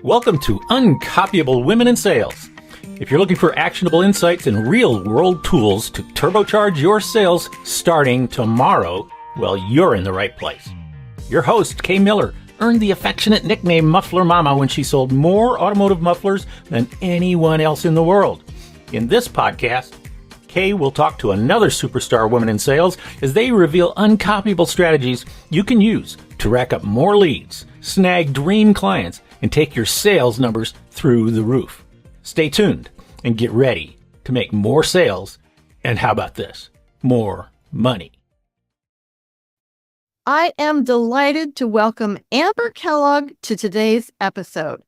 Welcome to Uncopyable Women in Sales. If you're looking for actionable insights and real-world tools to turbocharge your sales starting tomorrow, well, you're in the right place. Your host, Kay Miller, earned the affectionate nickname Muffler Mama when she sold more automotive mufflers than anyone else in the world. In this podcast, Kay will talk to another superstar woman in sales as they reveal uncopyable strategies you can use to rack up more leads, snag dream clients, and take your sales numbers through the roof. Stay tuned and get ready to make more sales and how about this? More money. I am delighted to welcome Amber Kellog to today's episode.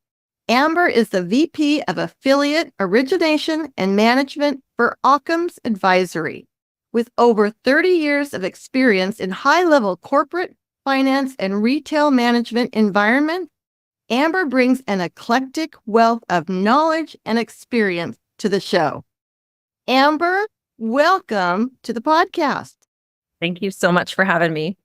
Amber is the VP of Affiliate Origination and Management for Occam's Advisory. With over 30 years of experience in high-level corporate, finance, and retail management environment, Amber brings an eclectic wealth of knowledge and experience to the show. Amber, welcome to the podcast. Thank you so much for having me.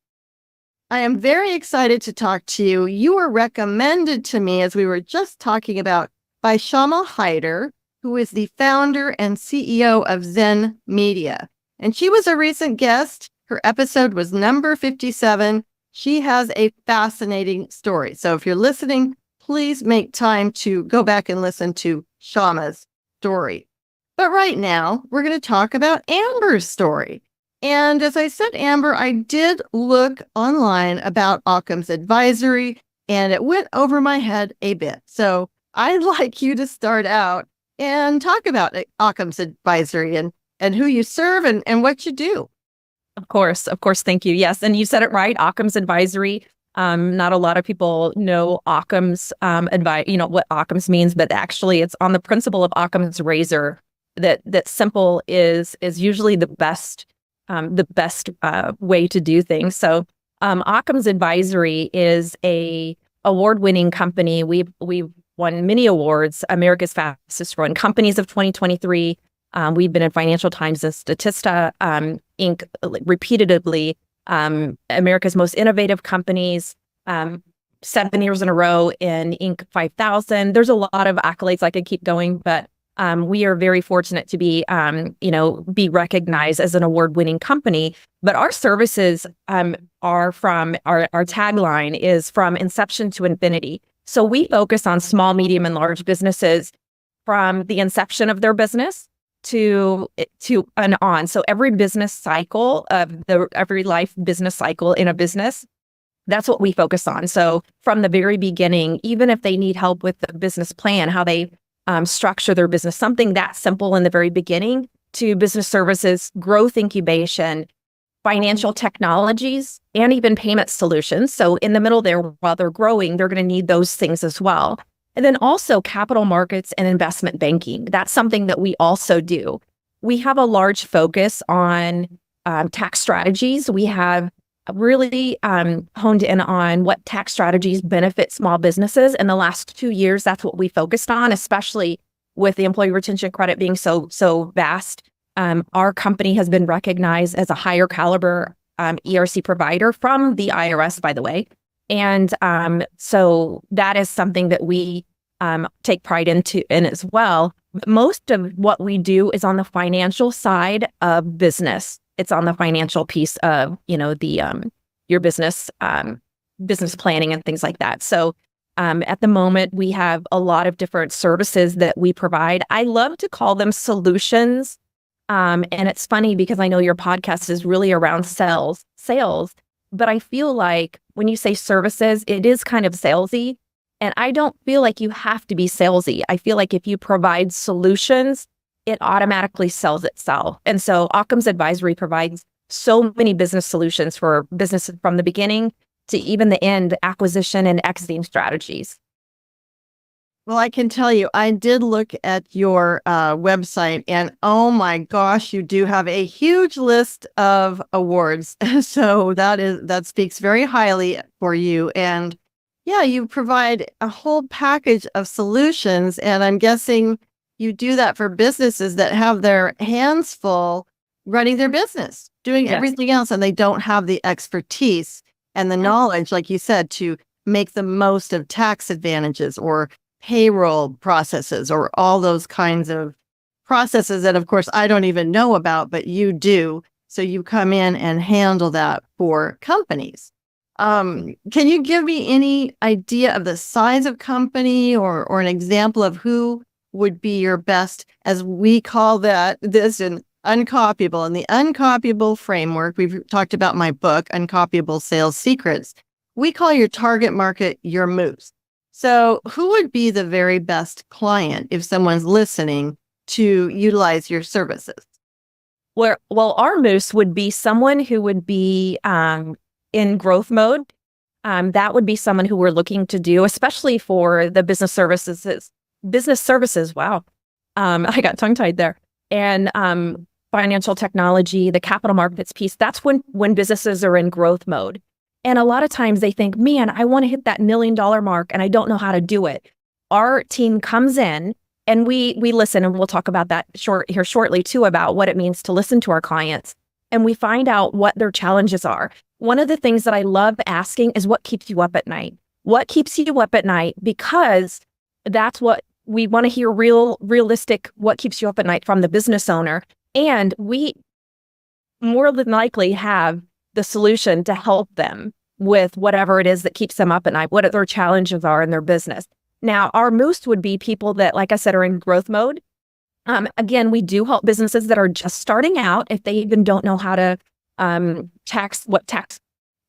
I am very excited to talk to you. You were recommended to me, as we were just talking about, by Shama Hyder, who is the founder and CEO of Zen Media. And she was a recent guest. Her episode was number 57. She has a fascinating story. So if you're listening, please make time to go back and listen to Shama's story. But right now, we're going to talk about Amber's story. And as I said, Amber, I did look online about Occam's Advisory, and it went over my head a bit. So I'd like you to start out and talk about Occam's Advisory and who you serve and what you do. Of course. Thank you. Yes. And you said it right. Occam's Advisory. Not a lot of people know Occam's advice, what Occam's means, but actually it's on the principle of Occam's razor that simple is usually the best way to do things. So Occam's Advisory is a award-winning company. We've won many awards, America's fastest growing companies of 2023. We've been in Financial Times and Statista Inc. repeatedly, America's most innovative companies, 7 years in a row in Inc. 5000. There's a lot of accolades. I could keep going, but we are very fortunate to be recognized as an award-winning company. But our services are from, our tagline is from inception to infinity. So we focus on small, medium, and large businesses from the inception of their business to and on. So every business cycle every life business cycle in a business, that's what we focus on. So from the very beginning, even if they need help with the business plan, how they structure their business, something that simple in the very beginning, to business services, growth incubation, financial technologies, and even payment solutions. So in the middle there, while they're growing, they're going to need those things as well. And then also capital markets and investment banking. That's something that we also do. We have a large focus on tax strategies. We have really honed in on what tax strategies benefit small businesses. In the last 2 years, that's what we focused on, especially with the employee retention credit being so vast. Our company has been recognized as a higher caliber ERC provider from the IRS, by the way. And so that is something that we take pride in as well. But most of what we do is on the financial side of business. It's on the financial piece of, your business planning and things like that. So at the moment, we have a lot of different services that we provide. I love to call them solutions. And it's funny because I know your podcast is really around sales, but I feel like when you say services, it is kind of salesy. And I don't feel like you have to be salesy. I feel like if you provide solutions, it automatically sells itself. And so Occam's Advisory provides so many business solutions for businesses from the beginning to even the end, acquisition and exiting strategies. Well, I can tell you, I did look at your website, and oh my gosh, you do have a huge list of awards. So that speaks very highly for you. And yeah, you provide a whole package of solutions, and I'm guessing you do that for businesses that have their hands full running their business, doing everything else, and they don't have the expertise and the knowledge, like you said, to make the most of tax advantages or payroll processes or all those kinds of processes that, of course, I don't even know about, but you do. So you come in and handle that for companies. Can you give me any idea of the size of company or an example of who would be your best, as we call this in Uncopyable, and the Uncopyable framework? We've talked about my book, Uncopyable Sales Secrets. We call your target market your moose. So who would be the very best client if someone's listening to utilize your services? Well, our moose would be someone who would be in growth mode. That would be someone who we're looking to do, especially for the business services. Wow. I got tongue-tied there. And financial technology, the capital markets piece, that's when businesses are in growth mode. And a lot of times they think, man, I want to hit that $1 million mark and I don't know how to do it. Our team comes in and we listen, and we'll talk about that shortly too, about what it means to listen to our clients. And we find out what their challenges are. One of the things that I love asking is, what keeps you up at night? What keeps you up at night? Because that's what we want to hear, realistic, what keeps you up at night from the business owner. And we more than likely have the solution to help them with whatever it is that keeps them up at night, what their challenges are in their business. Now, our moose would be people that, like I said, are in growth mode. Again, we do help businesses that are just starting out, if they even don't know how to tax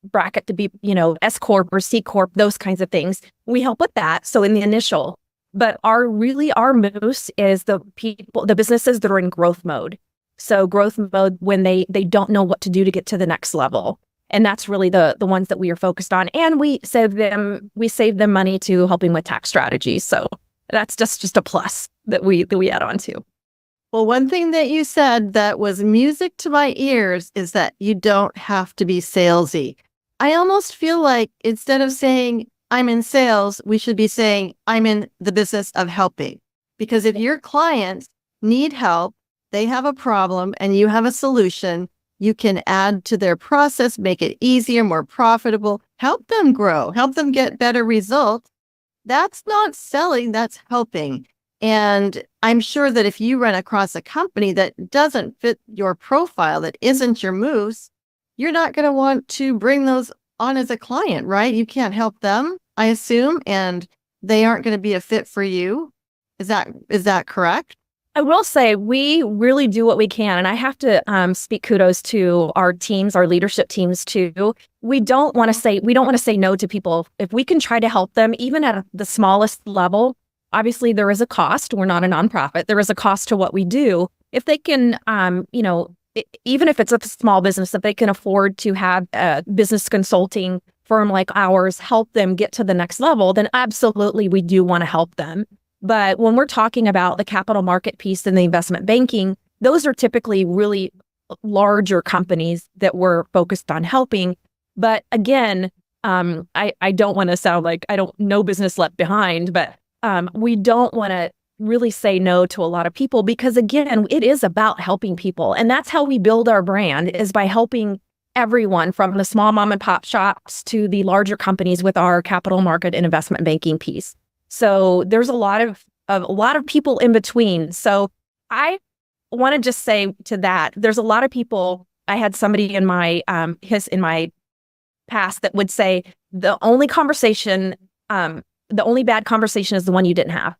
bracket to be, S Corp or C Corp, those kinds of things. We help with that. So in the initial, but our moose is the businesses that are in growth mode. So growth mode when they don't know what to do to get to the next level. And that's really the ones that we are focused on. And we save them money to helping with tax strategies. So that's just a plus that we add on to. Well, one thing that you said that was music to my ears is that you don't have to be salesy. I almost feel like instead of saying I'm in sales, we should be saying I'm in the business of helping. Because if your clients need help, they have a problem and you have a solution, you can add to their process, make it easier, more profitable, help them grow, help them get better results. That's not selling, that's helping. And I'm sure that if you run across a company that doesn't fit your profile, that isn't your moose, you're not going to want to bring those on as a client, right? You can't help them, I assume, and they aren't going to be a fit for you. Is that correct? I will say we really do what we can. And I have to speak kudos to our teams, our leadership teams too. We don't want to say no to people. If we can try to help them, even at the smallest level, obviously there is a cost. We're not a nonprofit. There is a cost to what we do. If they can, even if it's a small business, if they can afford to have a business consulting firm like ours help them get to the next level, then absolutely we do want to help them. But when we're talking about the capital market piece and the investment banking, those are typically really larger companies that we're focused on helping. But again, I don't want to sound like no business left behind, but we don't want to really say no to a lot of people because, again, it is about helping people. And that's how we build our brand, is by helping everyone from the small mom and pop shops to the larger companies with our capital market and investment banking piece. So there's a lot of people in between. So I want to just say to that, there's a lot of people. I had somebody in my past that would say the only bad conversation is the one you didn't have.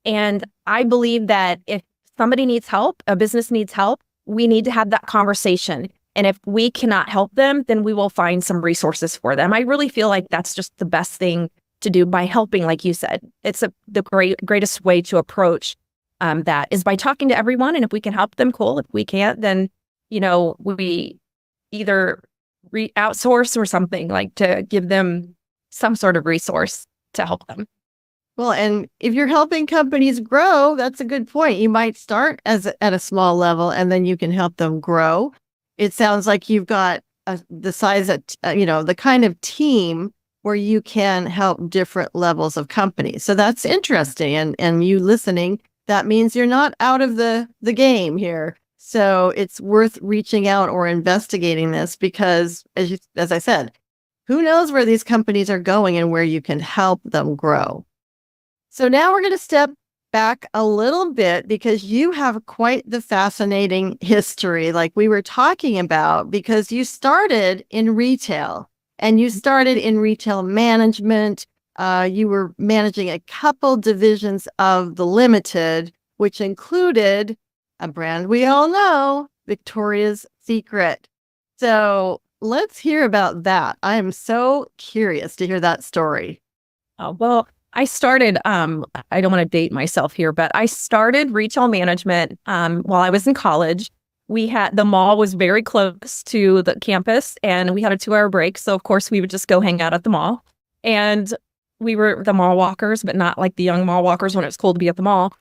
And I believe that if somebody needs help, a business needs help, we need to have that conversation. And if we cannot help them, then we will find some resources for them. I really feel like that's just the best thing to do by helping, like you said. It's the greatest way to approach that is by talking to everyone. And if we can help them, cool. If we can't, then, we either outsource or something, like to give them some sort of resource to help them. Well, and if you're helping companies grow, that's a good point. You might start at a small level and then you can help them grow. It sounds like you've got the size of, the kind of team where you can help different levels of companies. So that's interesting. And you listening, that means you're not out of the game here. So it's worth reaching out or investigating this because, as I said, who knows where these companies are going and where you can help them grow. So now we're going to step back a little bit because you have quite the fascinating history, like we were talking about, because you started in retail and you started in retail management. You were managing a couple divisions of the Limited, which included a brand we all know, Victoria's Secret. So let's hear about that. I am so curious to hear that story. Well, I started, I don't want to date myself here, but I started retail management while I was in college. The mall was very close to the campus and we had a 2-hour break. So of course we would just go hang out at the mall. And we were the mall walkers, but not like the young mall walkers when it was cool to be at the mall.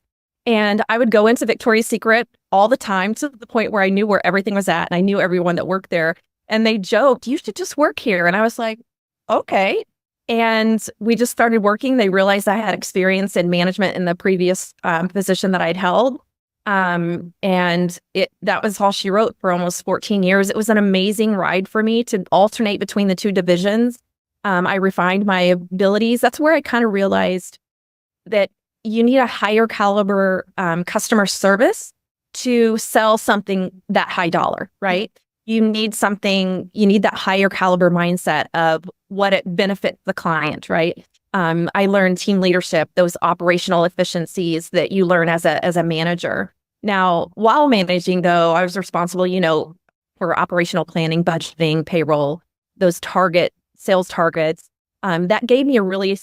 And I would go into Victoria's Secret all the time to the point where I knew where everything was at. And I knew everyone that worked there. And they joked, you should just work here. And I was like, okay. And we just started working. They realized I had experience in management in the previous position that I'd held. And that was all she wrote for almost 14 years. It was an amazing ride for me to alternate between the two divisions. I refined my abilities. That's where I kind of realized that you need a higher caliber customer service to sell something that high dollar, right? You need that higher caliber mindset of what it benefits the client, right? I learned team leadership, those operational efficiencies that you learn as a manager. Now, while managing though, I was responsible, for operational planning, budgeting, payroll, those sales targets. That gave me a really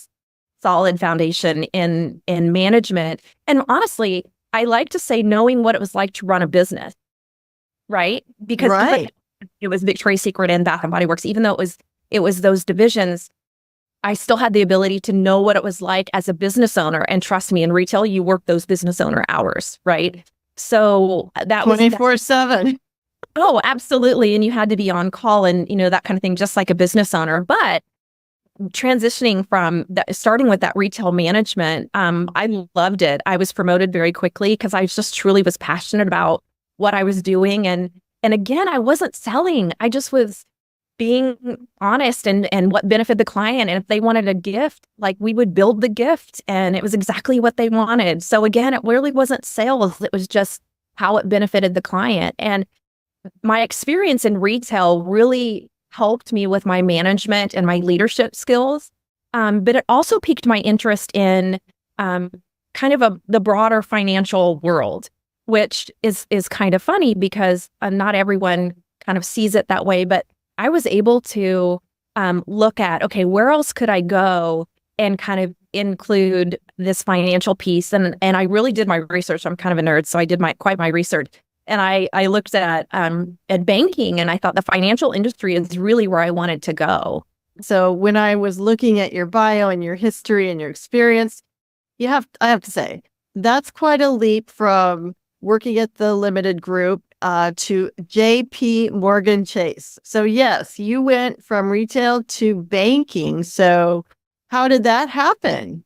solid foundation in management. And honestly, I like to say knowing what it was like to run a business. Right? Because it was Victoria's Secret and Bath and Body Works, even though it was those divisions, I still had the ability to know what it was like as a business owner. And trust me, in retail, you work those business owner hours, right? So that 24/7. Oh, absolutely. And you had to be on call and, that kind of thing, just like a business owner. But transitioning from that, starting with that retail management, I loved it. I was promoted very quickly because I just truly was passionate about what I was doing. And again, I wasn't selling. I just was being honest and what benefited the client. And if they wanted a gift, like we would build the gift and it was exactly what they wanted. So again, it really wasn't sales. It was just how it benefited the client. And my experience in retail really helped me with my management and my leadership skills. But it also piqued my interest in kind of the broader financial world, which is kind of funny because not everyone kind of sees it that way. But I was able to look at, okay, where else could I go and kind of include this financial piece? And I really did my research. I'm kind of a nerd, so I did quite my research. And I looked at banking, and I thought the financial industry is really where I wanted to go. So when I was looking at your bio and your history and your experience, I have to say, that's quite a leap from working at the Limited Group to JP Morgan Chase. So yes, you went from retail to banking. So how did that happen?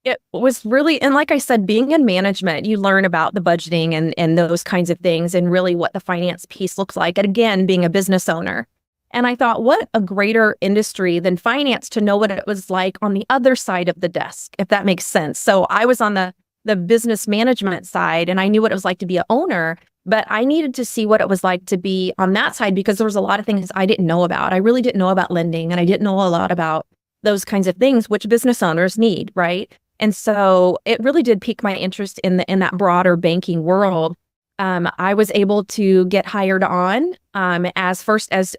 It was really, and like I said, being in management, you learn about the budgeting and those kinds of things and really what the finance piece looks like. And again, being a business owner. And I thought, what a greater industry than finance to know what it was like on the other side of the desk, if that makes sense. So I was on the business management side and I knew what it was like to be an owner, but I needed to see what it was like to be on that side because there was a lot of things I didn't know about. I really didn't know about lending and I didn't know a lot about those kinds of things, which business owners need, right? And so it really did pique my interest in that broader banking world. I was able to get hired on as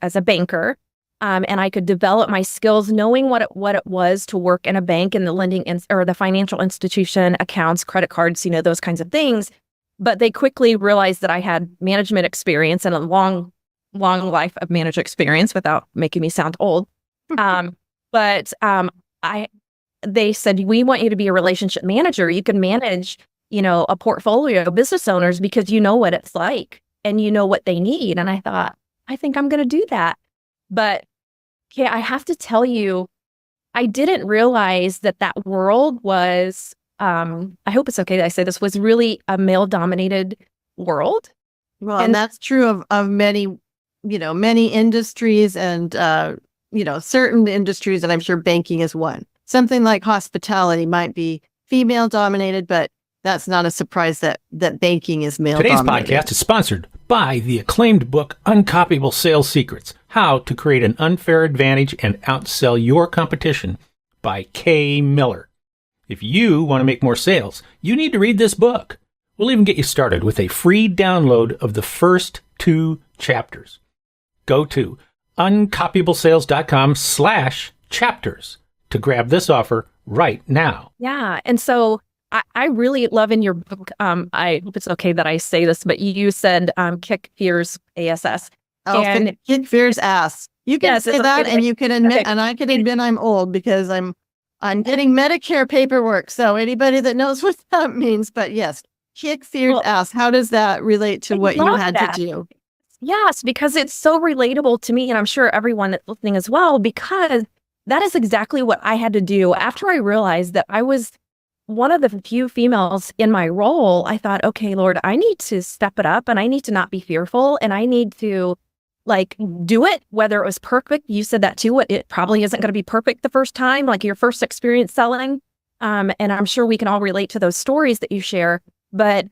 a banker, and I could develop my skills, knowing what it was to work in a bank in the lending or the financial institution, accounts, credit cards, those kinds of things. But they quickly realized that I had management experience and a long life of management experience, without making me sound old. They said, we want you to be a relationship manager. You can manage, a portfolio of business owners because you know what it's like and you know what they need. And I thought, I think I'm going to do that. But okay, I have to tell you, I didn't realize that world was, I hope it's okay that I say this, was really a male-dominated world. Well, and that's true of many, many industries and, certain industries, and I'm sure banking is one. Something like hospitality might be female dominated, but that's not a surprise that banking is male Today's dominated. podcast is sponsored by the acclaimed book, Uncopyable Sales Secrets, How to Create an Unfair Advantage and Outsell Your Competition by Kay Miller. If you want to make more sales, you need to read this book. We'll even get you started with a free download of the first 2 chapters. Go to uncopyablesales.com/chapters to grab this offer right now. Yeah. And so I really love in your book, I hope it's okay that I say this, but you said kick fears ASS. Oh, and kick fears ass. You can say that, okay. and you can admit, Okay. and I can admit I'm old because I'm getting Medicare paperwork. So anybody that knows what that means, but yes, kick fears ass. How does that relate to what you had to do? Yes, because it's so relatable to me, and I'm sure everyone that's listening as well, because that is exactly what I had to do after I realized that I was one of the few females in my role. I thought, okay, Lord, I need to step it up and I need to not be fearful and I need to do it, whether it was perfect. You said that too. It probably isn't going to be perfect the first time, like your first experience selling. And I'm sure we can all relate to those stories that you share, but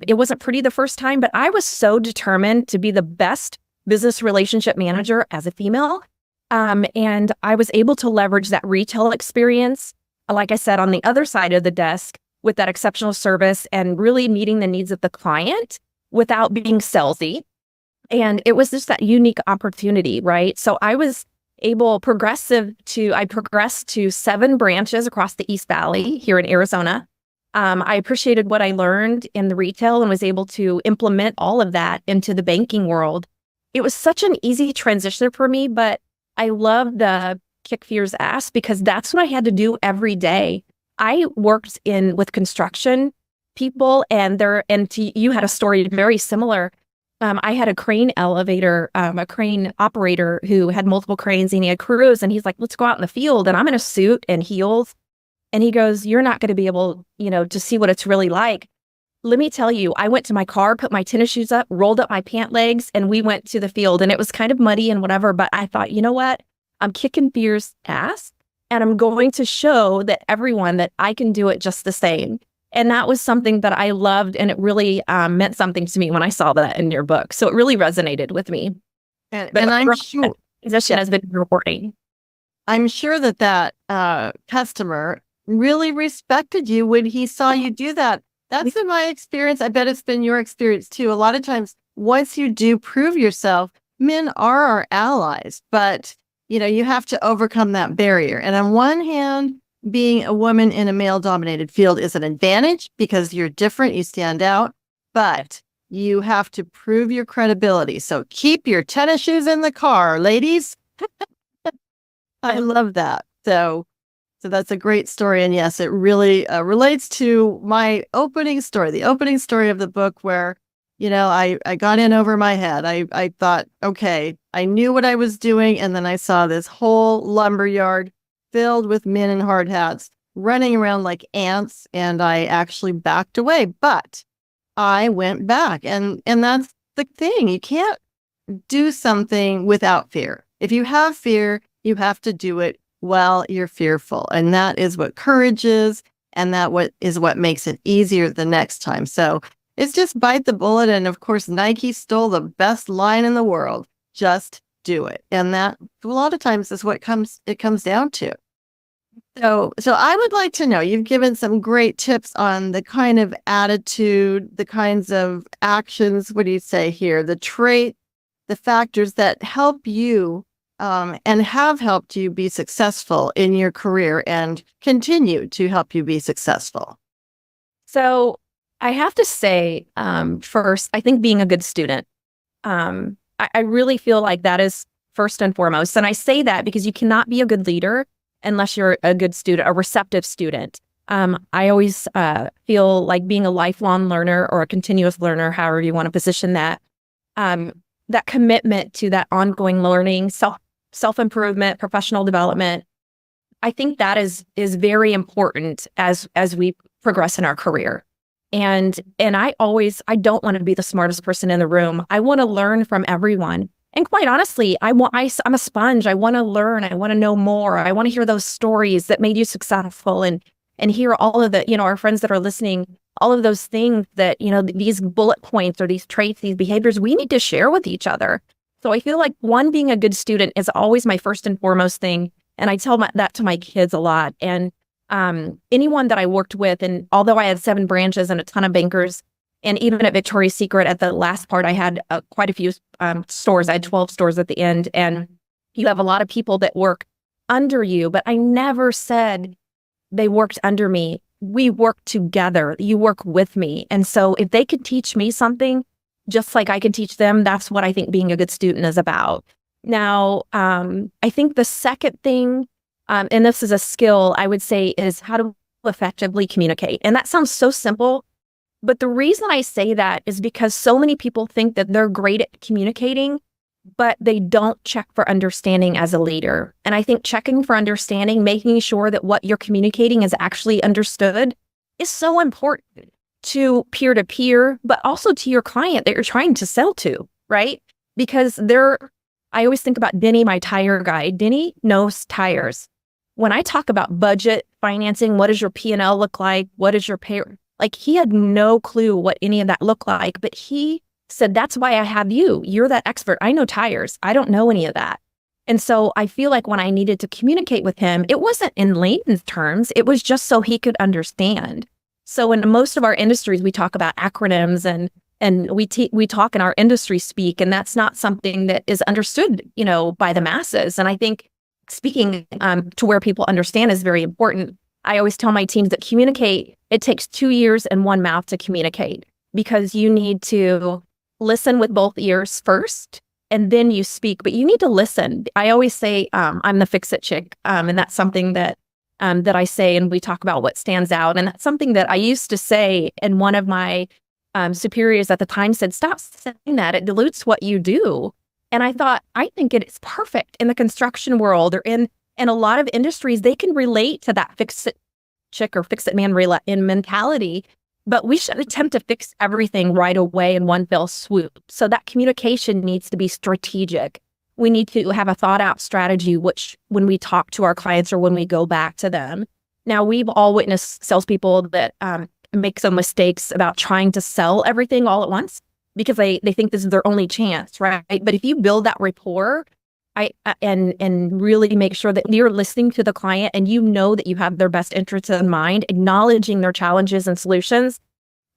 it wasn't pretty the first time, but I was so determined to be the best business relationship manager as a female. And I was able to leverage that retail experience, like I said, on the other side of the desk with that exceptional service and really meeting the needs of the client without being salesy. And it was just that unique opportunity, right? So I was progressed to 7 branches across the East Valley here in Arizona. I appreciated what I learned in the retail and was able to implement all of that into the banking world. It was such an easy transition for me, but I love the kick fears ass because that's what I had to do every day. I worked with construction people you had a story very similar. I had a crane operator who had multiple cranes and he had crews and he's like, let's go out in the field. And I'm in a suit and heels. And he goes, you're not going to be able, to see what it's really like. Let me tell you, I went to my car, put my tennis shoes up, rolled up my pant legs, and we went to the field. And it was kind of muddy and whatever, but I thought, you know what? I'm kicking fear's ass, and I'm going to show that everyone that I can do it just the same. And that was something that I loved, and it really meant something to me when I saw that in your book. So it really resonated with me. And I'm sure position has been rewarding. I'm sure that customer really respected you when he saw you do that. That's been my experience. I bet it's been your experience too. A lot of times, once you do prove yourself, men are our allies, but you have to overcome that barrier. And on one hand, being a woman in a male-dominated field is an advantage because you're different, you stand out, but you have to prove your credibility. So keep your tennis shoes in the car, ladies. I love that. So that's a great story. And yes, it really relates to my opening story, the opening story of the book where, I got in over my head. I thought, okay, I knew what I was doing. And then I saw this whole lumberyard filled with men in hard hats running around like ants. And I actually backed away, but I went back. And that's the thing. You can't do something without fear. If you have fear, you have to do it while you're fearful. And that is what courage is. And that is what makes it easier the next time. So it's just bite the bullet. And of course, Nike stole the best line in the world. Just do it. And that a lot of times is what it comes down to. So I would like to know, you've given some great tips on the kind of attitude, the kinds of actions, what do you say here? The factors that help you and have helped you be successful in your career and continue to help you be successful. So I have to say, first, I think being a good student, I really feel like that is first and foremost. And I say that because you cannot be a good leader unless you're a good student, a receptive student. I always feel like being a lifelong learner or a continuous learner, however you want to position that, that commitment to that ongoing learning, self-improvement, professional development, I think that is very important as we progress in our career. And I don't want to be the smartest person in the room. I want to learn from everyone. And quite honestly, I'm a sponge. I want to learn. I want to know more. I want to hear those stories that made you successful and and hear all of the, our friends that are listening, all of those things that, these bullet points or these traits, these behaviors, we need to share with each other. So I feel like being a good student is always my first and foremost thing. And I tell that to my kids a lot. And anyone that I worked with, and although I had 7 branches and a ton of bankers, and even at Victoria's Secret at the last part, I had quite a few stores. I had 12 stores at the end. And you have a lot of people that work under you, but I never said they worked under me. We work together. You work with me. And so if they could teach me something, just like I can teach them, that's what I think being a good student is about. Now, I think the second thing, and this is a skill I would say, is how to effectively communicate. And that sounds so simple, but the reason I say that is because so many people think that they're great at communicating, but they don't check for understanding as a leader. And I think checking for understanding, making sure that what you're communicating is actually understood, is so important to peer-to-peer, but also to your client that you're trying to sell to, right? Because I always think about Denny, my tire guy. Denny knows tires. When I talk about budget, financing, what does your P&L look like? What is your pay? Like, he had no clue what any of that looked like, but he said, that's why I have you. You're that expert. I know tires. I don't know any of that. And so I feel like when I needed to communicate with him, it wasn't in layman's terms. It was just so he could understand. So in most of our industries, we talk about acronyms and we talk in our industry speak, and that's not something that is understood, by the masses. And I think speaking to where people understand is very important. I always tell my teams that it takes 2 ears and 1 mouth to communicate, because you need to listen with both ears first, and then you speak, but you need to listen. I always say, I'm the fix-it chick. And that's something that I say, and we talk about what stands out. And that's something that I used to say, and one of my superiors at the time said, stop saying that. It dilutes what you do. And I thought, I think it is perfect in the construction world, or in a lot of industries. They can relate to that fix-it chick or fix-it man in mentality, but we should attempt to fix everything right away in one fell swoop. So that communication needs to be strategic. We need to have a thought out strategy, which when we talk to our clients or when we go back to them. Now, we've all witnessed salespeople that make some mistakes about trying to sell everything all at once because they think this is their only chance, right? But if you build that rapport, and really make sure that you're listening to the client and you know that you have their best interests in mind, acknowledging their challenges and solutions,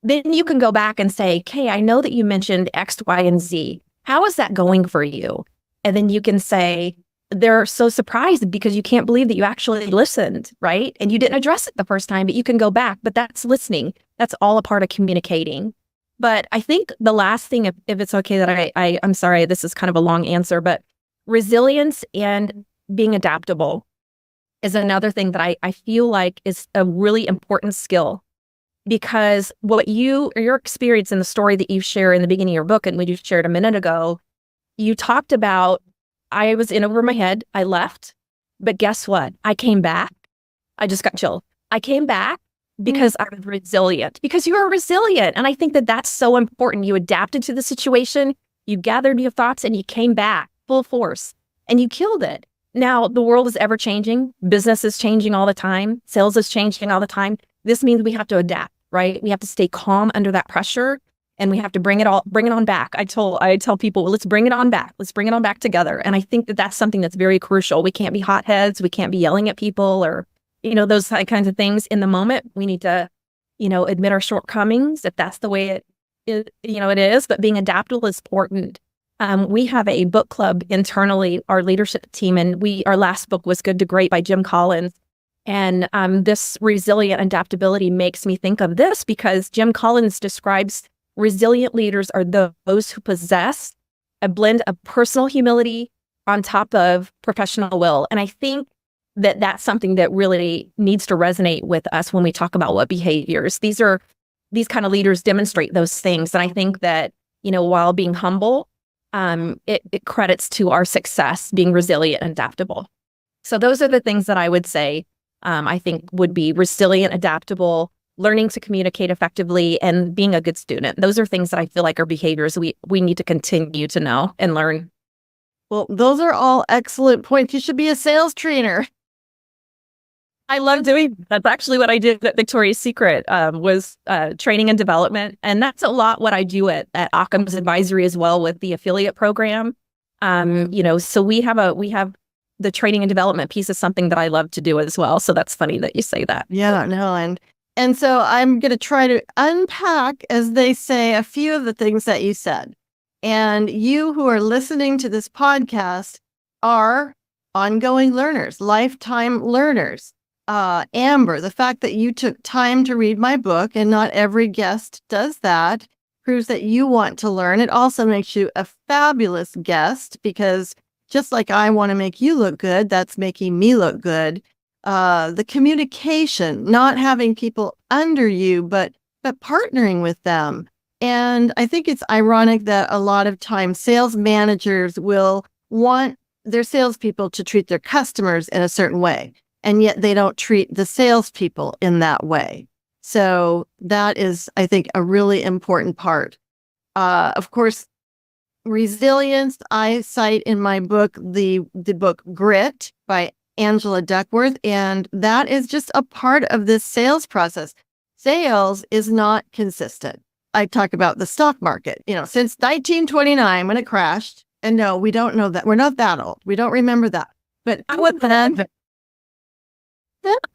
then you can go back and say, okay, I know that you mentioned X, Y, and Z. How is that going for you? And then you can say, they're so surprised because you can't believe that you actually listened, right? And you didn't address it the first time, but you can go back. But that's listening. That's all a part of communicating. But I think the last thing, if it's okay that I'm sorry, this is kind of a long answer, but resilience and being adaptable is another thing that I feel like is a really important skill, because what your experience in the story that you share in the beginning of your book and we just shared a minute ago, you talked about, I was in over my head, I left, but guess what? I came back. I just got chilled. I came back because I was resilient, because you are resilient. And I think that that's so important. You adapted to the situation, you gathered your thoughts, and you came back full force, and you killed it. Now, the world is ever changing. Business is changing all the time. Sales is changing all the time. This means we have to adapt, right? We have to stay calm under that pressure, and we have to bring it on back. I tell people, let's bring it on back. Let's bring it on back together. And I think that that's something that's very crucial. We can't be hotheads. We can't be yelling at people or, those kinds of things in the moment. We need to, admit our shortcomings if that's the way it is. But being adaptable is important. We have a book club internally, our leadership team, and our last book was Good to Great by Jim Collins. And this resilient adaptability makes me think of this, because Jim Collins describes resilient leaders are those who possess a blend of personal humility on top of professional will. And I think that that's something that really needs to resonate with us when we talk about what behaviors. These kind of leaders demonstrate those things. And I think that, while being humble, it credits to our success being resilient and adaptable. So those are the things that I would say, I think would be resilient, adaptable, learning to communicate effectively, and being a good student. Those are things that I feel like are behaviors we need to continue to know and learn. Well, those are all excellent points. You should be a sales trainer. I love doing, that's actually what I did at Victoria's Secret, was training and development. And that's a lot what I do at Occam's Advisory as well with the affiliate program. So we have the training and development piece is something that I love to do as well. So that's funny that you say that. Yeah, no. And so I'm going to try to unpack, as they say, a few of the things that you said. And you who are listening to this podcast are ongoing learners, lifetime learners. Amber, the fact that you took time to read my book, and not every guest does that, proves that you want to learn. It also makes you a fabulous guest, because just like I want to make you look good, that's making me look good. The communication, not having people under you, but partnering with them. And I think it's ironic that a lot of times sales managers will want their salespeople to treat their customers in a certain way, and yet they don't treat the salespeople in that way. So that is, I think, a really important part. Of course, resilience, I cite in my book, the book Grit by Angela Duckworth, and that is just a part of this sales process. Sales is not consistent. I talk about the stock market, since 1929 when it crashed. And no, we don't know that. We're not that old. We don't remember that. But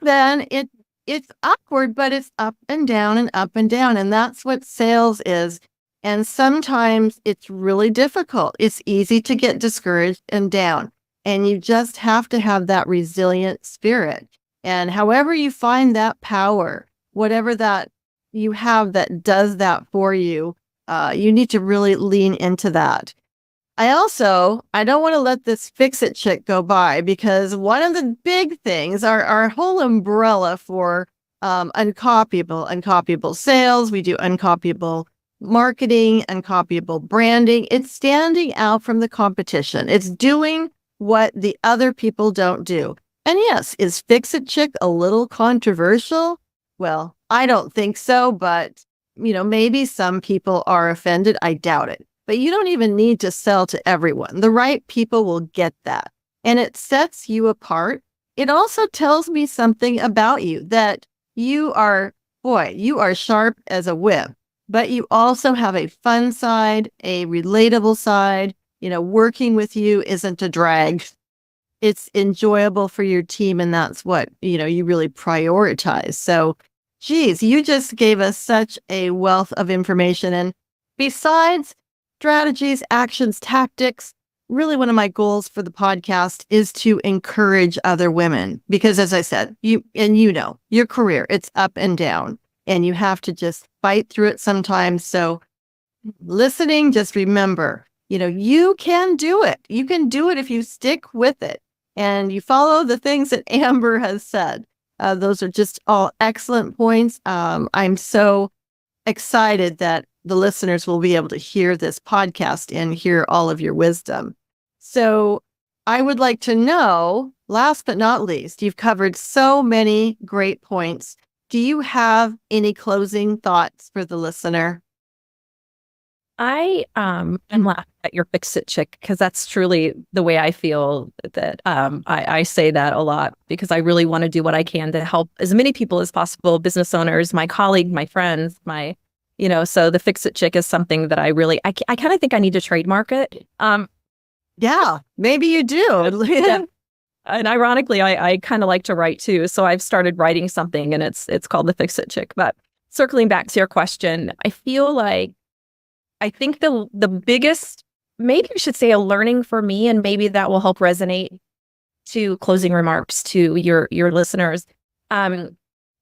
then it's upward, but it's up and down and up and down. And that's what sales is. And sometimes it's really difficult. It's easy to get discouraged and down. And you just have to have that resilient spirit. And however you find that power, whatever that you have that does that for you, you need to really lean into that. I don't want to let this fix-it chick go by, because one of the big things, our whole umbrella for uncopyable sales, we do uncopyable marketing, uncopyable branding. It's standing out from the competition. It's doing what the other people don't do. And yes, is fix-it chick a little controversial? Well, I don't think so, but maybe some people are offended. I doubt it. But you don't even need to sell to everyone. The right people will get that. And it sets you apart. It also tells me something about you, that you are sharp as a whip, but you also have a fun side, a relatable side. Working with you isn't a drag. It's enjoyable for your team. And that's what, you really prioritize. So, geez, you just gave us such a wealth of information. And besides strategies, actions, tactics, really one of my goals for the podcast is to encourage other women, because as I said, your career, it's up and down, and you have to just fight through it sometimes. So listening, just remember, you can do it. You can do it if you stick with it and you follow the things that Amber has said. Those are just all excellent points. I'm so excited that the listeners will be able to hear this podcast and hear all of your wisdom. So I would like to know, last but not least, you've covered so many great points. Do you have any closing thoughts for the listener? I'm laughing at your fix-it chick, because that's truly the way I feel. That I say that a lot because I really want to do what I can to help as many people as possible, business owners, my colleagues, my friends, so the fix-it chick is something that I kind of think I need to trademark it. Yeah, maybe you do. Yeah. And ironically, I kind of like to write too. So I've started writing something, and it's called the fix-it chick. But circling back to your question, I think the biggest, maybe I should say, a learning for me, and maybe that will help resonate to closing remarks to your listeners,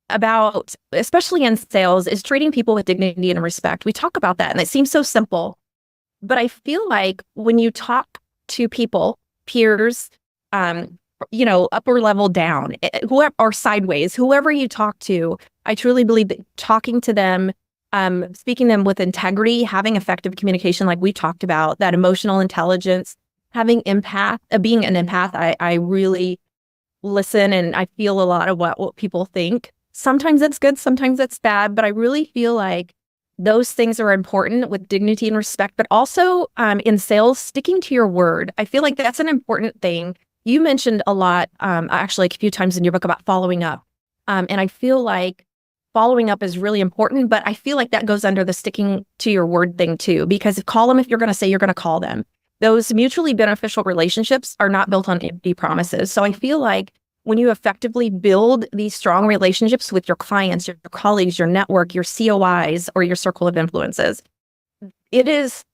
about, especially in sales, is treating people with dignity and respect. We talk about that, and it seems so simple, but I feel like when you talk to people, peers, upper level down, whoever, or sideways, whoever you talk to, I truly believe that talking to them, speaking them with integrity, having effective communication, like we talked about, that emotional intelligence, being an empath, I really listen, and I feel a lot of what people think. Sometimes it's good, sometimes it's bad, but I really feel like those things are important with dignity and respect, but also in sales, sticking to your word. I feel like that's an important thing. you mentioned a lot, actually a few times in your book about following up. And I feel like following up is really important, but I feel like that goes under the sticking to your word thing too, because call them if you're going to say you're going to call them. Those mutually beneficial relationships are not built on empty promises. So I feel like when you effectively build these strong relationships with your clients, your colleagues, your network, your COIs, or your circle of influences, it is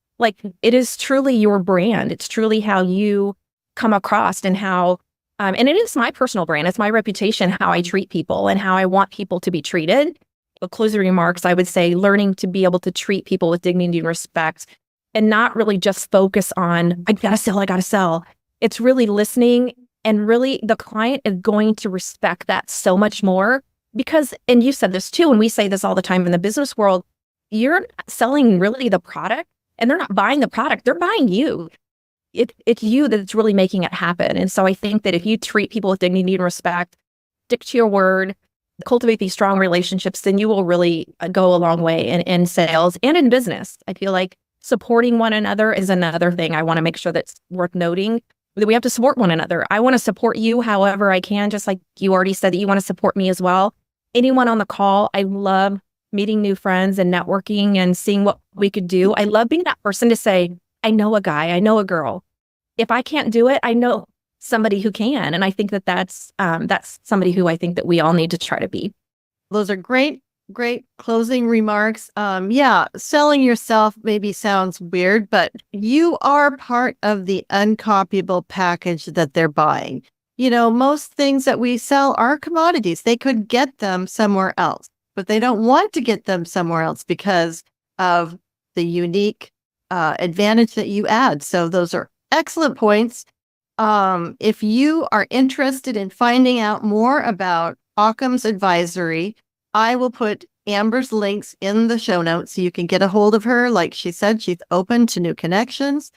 truly your brand. It's truly how you come across and how, and it is my personal brand. It's my reputation, how I treat people and how I want people to be treated. The closing remarks, I would say, learning to be able to treat people with dignity and respect and not really just focus on, I gotta sell. It's really listening, and really the client is going to respect that so much more because, and you said this too, and we say this all the time in the business world, you're not selling really the product and they're not buying the product, they're buying you. It's you that's really making it happen. And so I think that if you treat people with dignity and respect, stick to your word, cultivate these strong relationships, then you will really go a long way in sales and in business. I feel like supporting one another is another thing I want to make sure that's worth noting, that we have to support one another. I want to support you however I can, just like you already said that you want to support me as well. Anyone on the call, I love meeting new friends and networking and seeing what we could do. I love being that person to say, I know a guy, I know a girl. If I can't do it, I know somebody who can. And I think that that's somebody who I think that we all need to try to be. Those are great closing remarks. Selling yourself maybe sounds weird, but you are part of the uncopyable package that they're buying. You know, most things that we sell are commodities. They could get them somewhere else, but they don't want to get them somewhere else because of the unique advantage that you add. So those are excellent points. If you are interested in finding out more about Occam's advisory, I will put Amber's links in the show notes so you can get a hold of her. Like she said, she's open to new connections.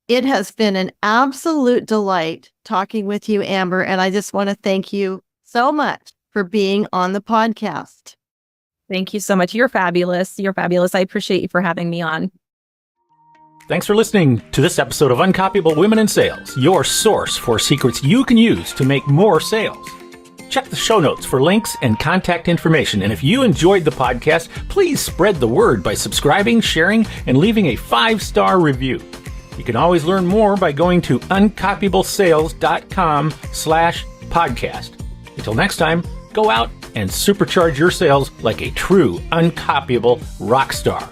It has been an absolute delight talking with you, Amber, and I just want to thank you so much for being on the podcast. Thank you so much. You're fabulous. You're fabulous. I appreciate you for having me on. Thanks for listening to this episode of Uncopyable Women in Sales, your source for secrets you can use to make more sales. Check the show notes for links and contact information. And if you enjoyed the podcast, please spread the word by subscribing, sharing, and leaving a 5-star review. You can always learn more by going to uncopyablesales.com/podcast. Until next time, go out and supercharge your sales like a true uncopyable rock star.